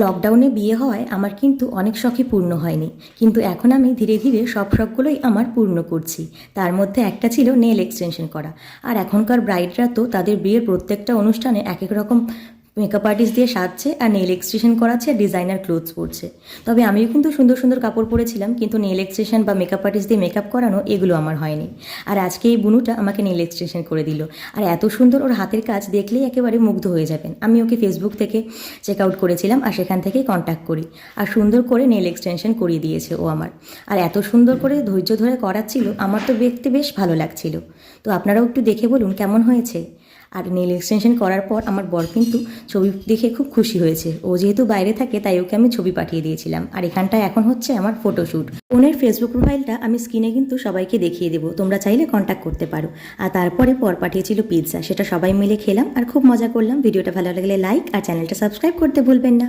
লকডাউনে বিয়ে হওয়ায় আমার কিন্তু অনেক শখই পূর্ণ হয়নি, কিন্তু এখন আমি ধীরে ধীরে সব শখগুলোই আমার পূর্ণ করছি। তার মধ্যে একটা ছিল নেল এক্সটেনশন করা। আর এখনকার ব্রাইডরা তো তাদের বিয়ের প্রত্যেকটা অনুষ্ঠানে এক এক রকম মেকআপ আর্টিস্ট দিয়ে সাজছে আর নেল এক্সটেনশন করাচ্ছে আর ডিজাইনার ক্লোথস পরছে। তবে আমিও কিন্তু সুন্দর সুন্দর কাপড় পরেছিলাম, কিন্তু নেল এক্সটেনশন বা মেকআপ আর্টিস্ট দিয়ে মেকআপ করানো এগুলো আমার হয়নি। আর আজকে এই বুনুটা আমাকে নেল এক্সটেনশন করে দিল। আর এত সুন্দর ওর হাতের কাজ দেখলেই একেবারে মুগ্ধ হয়ে যাবেন। আমি ওকে ফেসবুক থেকে চেক আউট করেছিলাম আর সেখান থেকেই কন্ট্যাক্ট করি, আর সুন্দর করে নেল এক্সটেনশন করিয়ে দিয়েছে ও আমার। আর এত সুন্দর করে ধৈর্য ধরে করাচ্ছিল, আমার তো দেখতে বেশ ভালো লাগছিল। তো আপনারাও একটু দেখে বলুন কেমন হয়েছে। আর নেল এক্সটেনশন করার পর আমার বর কিন্তু ছবি দেখে খুব খুশি হয়েছে। ও যেহেতু বাইরে থাকে তাই ওকে আমি ছবি পাঠিয়ে দিয়েছিলাম। আর এখানটায় এখন হচ্ছে আমার ফটোশ্যুট। ওনের ফেসবুক প্রোফাইলটা আমি স্ক্রিনে কিন্তু সবাইকে দেখিয়ে দেবো, তোমরা চাইলে কন্ট্যাক্ট করতে পারো। আর তারপরে পর পাঠিয়েছিল পিৎজা, সেটা সবাই মিলে খেলাম আর খুব মজা করলাম। ভিডিওটা ভালো লাগলে লাইক আর চ্যানেলটা সাবস্ক্রাইব করতে ভুলবেন না।